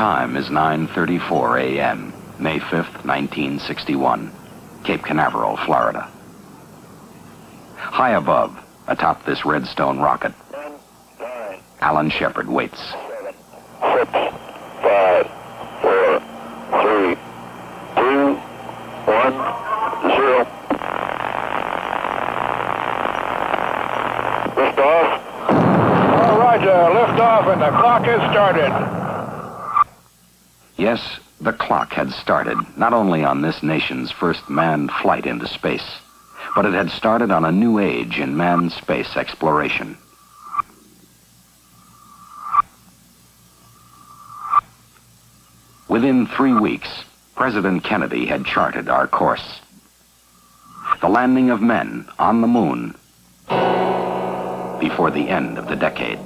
time is 9:34 a.m., May 5th, 1961, Cape Canaveral, Florida. High above, atop this redstone rocket, 10, 9, Alan Shepard waits. 7, 6, 5, 4, 3, 2, 1, 0. Lift off. All right, lift off, and the clock has started. Yes, the clock had started, not only on this nation's first manned flight into space, but it had started on a new age in manned space exploration. Within 3 weeks, President Kennedy had charted our course. The landing of men on the moon before the end of the decade.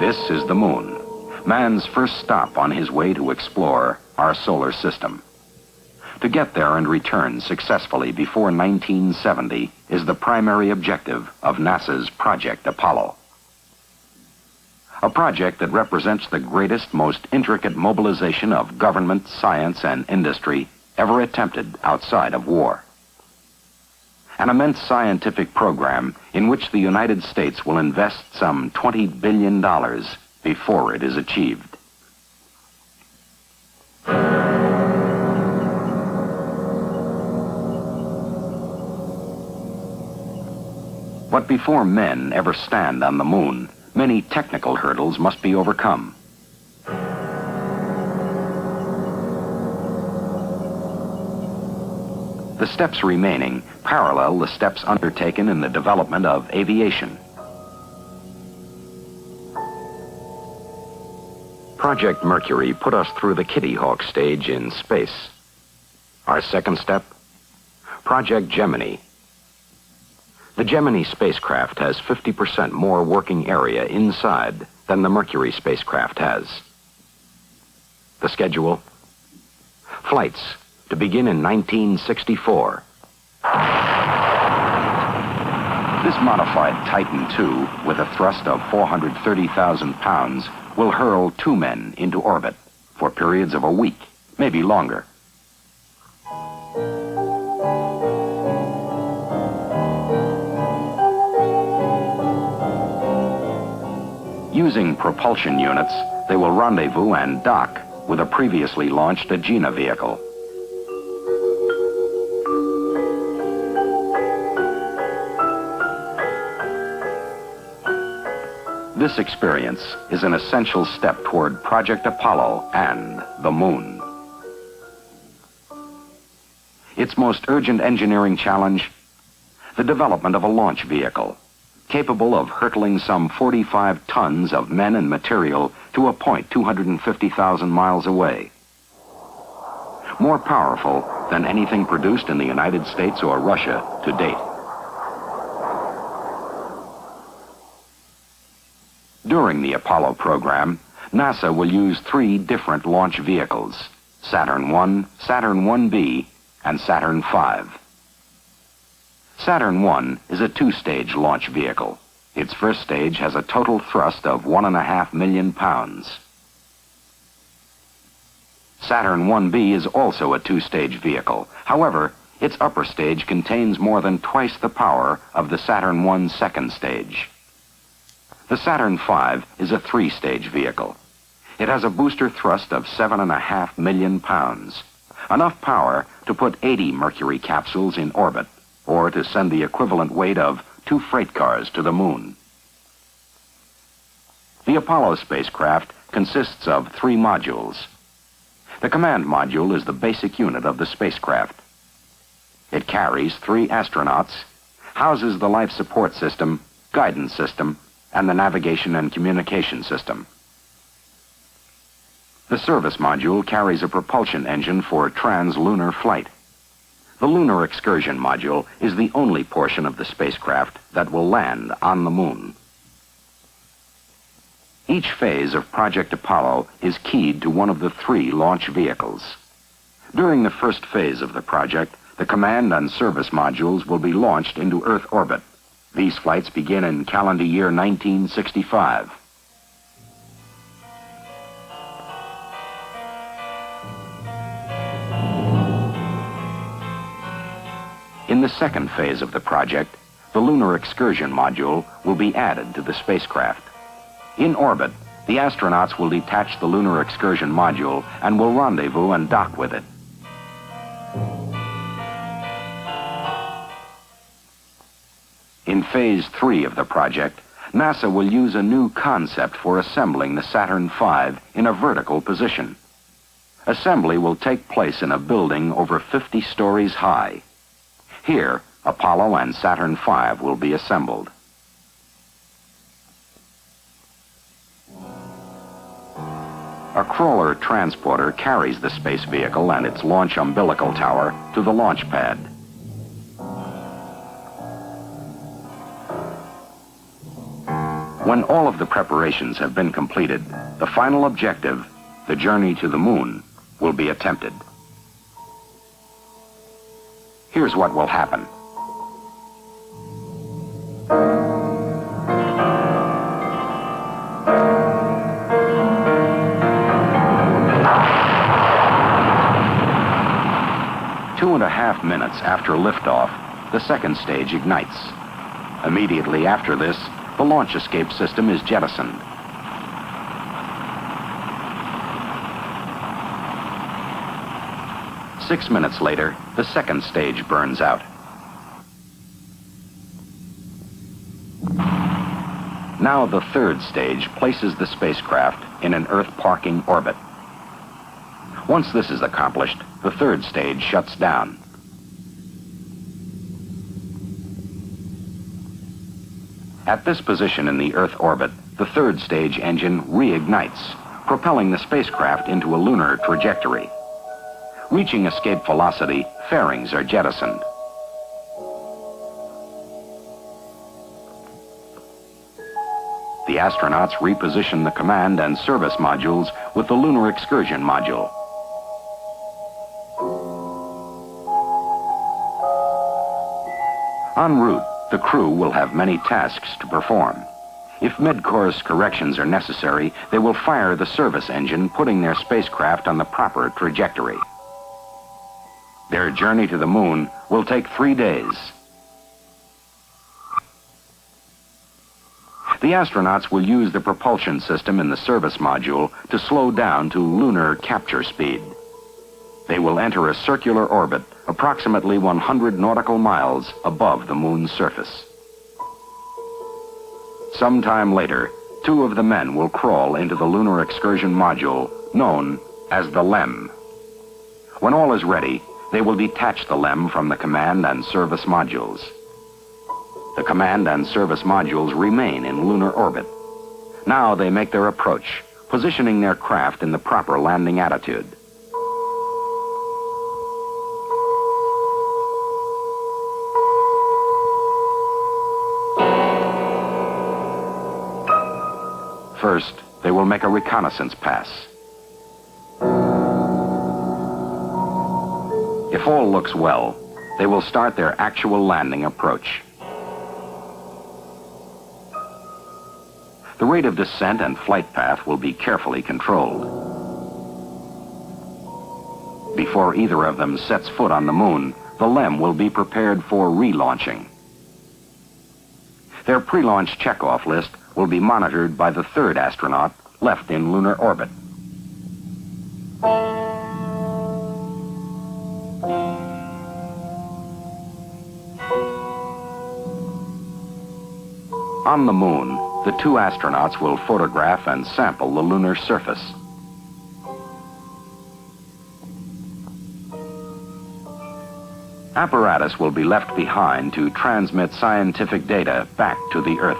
This is the moon, man's first stop on his way to explore our solar system. To get there and return successfully before 1970 is the primary objective of NASA's Project Apollo. A project that represents the greatest, most intricate mobilization of government, science, and industry ever attempted outside of war. An immense scientific program in which the United States will invest some $20 billion before it is achieved. But before men ever stand on the moon, many technical hurdles must be overcome. The steps remaining parallel the steps undertaken in the development of aviation. Project Mercury put us through the Kitty Hawk stage in space. Our second step, Project Gemini. The Gemini spacecraft has 50% more working area inside than the Mercury spacecraft has. The schedule? Flights to begin in 1964. This modified Titan II, with a thrust of 430,000 pounds, will hurl 2 men into orbit for periods of a week, maybe longer. Using propulsion units, they will rendezvous and dock with a previously launched Agena vehicle. This experience is an essential step toward Project Apollo and the moon. Its most urgent engineering challenge, the development of a launch vehicle capable of hurtling some 45 tons of men and material to a point 250,000 miles away. More powerful than anything produced in the United States or Russia to date. During the Apollo program, NASA will use 3 different launch vehicles: Saturn I, Saturn 1B, and Saturn V. Saturn I is a 2-stage launch vehicle. Its first stage has a total thrust of 1.5 million pounds. Saturn 1B is also a 2-stage vehicle. However, its upper stage contains more than twice the power of the Saturn I second stage. The Saturn V is a 3-stage vehicle. It has a booster thrust of 7.5 million pounds, enough power to put 80 Mercury capsules in orbit, or to send the equivalent weight of 2 freight cars to the moon. The Apollo spacecraft consists of 3 modules. The command module is the basic unit of the spacecraft. It carries 3 astronauts, houses the life support system, guidance system, and the navigation and communication system. The service module carries a propulsion engine for trans-lunar flight. The Lunar excursion module is the only portion of the spacecraft that will land on the moon. Each phase of Project Apollo is keyed to one of the 3 launch vehicles. During the first phase of the project, the command and service modules will be launched into Earth orbit. These flights begin in calendar year 1965. In the second phase of the project, the Lunar Excursion Module will be added to the spacecraft. In orbit, the astronauts will detach the Lunar Excursion Module and will rendezvous and dock with it. In phase 3 of the project, NASA will use a new concept for assembling the Saturn V in a vertical position. Assembly will take place in a building over 50 stories high. Here, Apollo and Saturn V will be assembled. A crawler transporter carries the space vehicle and its launch umbilical tower to the launch pad. When all of the preparations have been completed, the final objective, the journey to the moon, will be attempted. Here's what will happen. Two and a half minutes after liftoff, the second stage ignites. Immediately after this, the launch escape system is jettisoned. Six minutes later, the second stage burns out. Now the third stage places the spacecraft in an Earth parking orbit. Once this is accomplished, the third stage shuts down. At this position in the Earth orbit, the third stage engine reignites, propelling the spacecraft into a lunar trajectory. Reaching escape velocity, fairings are jettisoned. The astronauts reposition the command and service modules with the Lunar Excursion Module. En route, the crew will have many tasks to perform. If mid-course corrections are necessary, they will fire the service engine, putting their spacecraft on the proper trajectory. Their journey to the moon will take 3 days. The astronauts will use the propulsion system in the service module to slow down to lunar capture speed. They will enter a circular orbit approximately 100 nautical miles above the moon's surface. Sometime later, 2 of the men will crawl into the Lunar Excursion Module, known as the LEM. When all is ready, they will detach the LEM from the command and service modules. The command and service modules remain in lunar orbit. Now they make their approach, positioning their craft in the proper landing attitude. First, they will make a reconnaissance pass. If all looks well, they will start their actual landing approach. The rate of descent and flight path will be carefully controlled. Before either of them sets foot on the moon, the LEM will be prepared for relaunching. Their pre-launch checkoff list will be monitored by the third astronaut left in lunar orbit. On the moon, the 2 astronauts will photograph and sample the lunar surface. Apparatus will be left behind to transmit scientific data back to the Earth.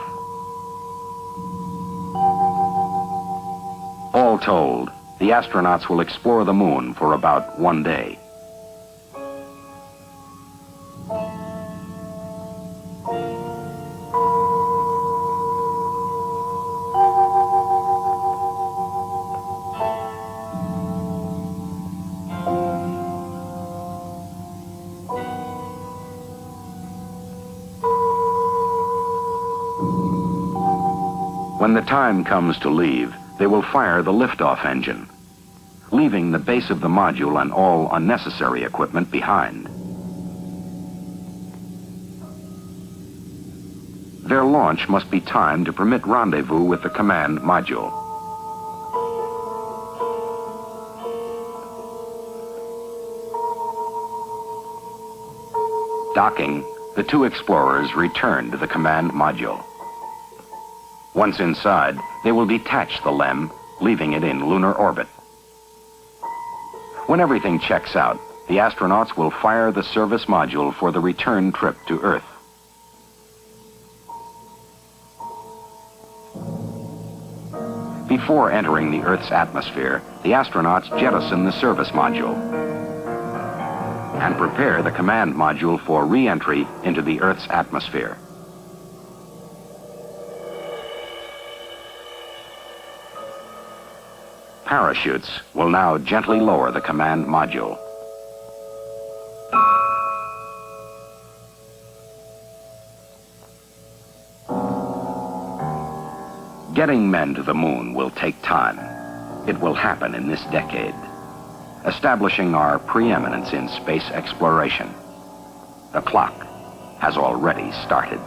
All told, the astronauts will explore the moon for about 1 day. When the time comes to leave, they will fire the liftoff engine, leaving the base of the module and all unnecessary equipment behind. Their launch must be timed to permit rendezvous with the command module. Docking, the two explorers return to the command module. Once inside, they will detach the LEM, leaving it in lunar orbit. When everything checks out, the astronauts will fire the service module for the return trip to Earth. Before entering the Earth's atmosphere, the astronauts jettison the service module and prepare the command module for re-entry into the Earth's atmosphere. Parachutes will now gently lower the command module. Getting men to the moon will take time. It will happen in this decade, establishing our preeminence in space exploration. The clock has already started.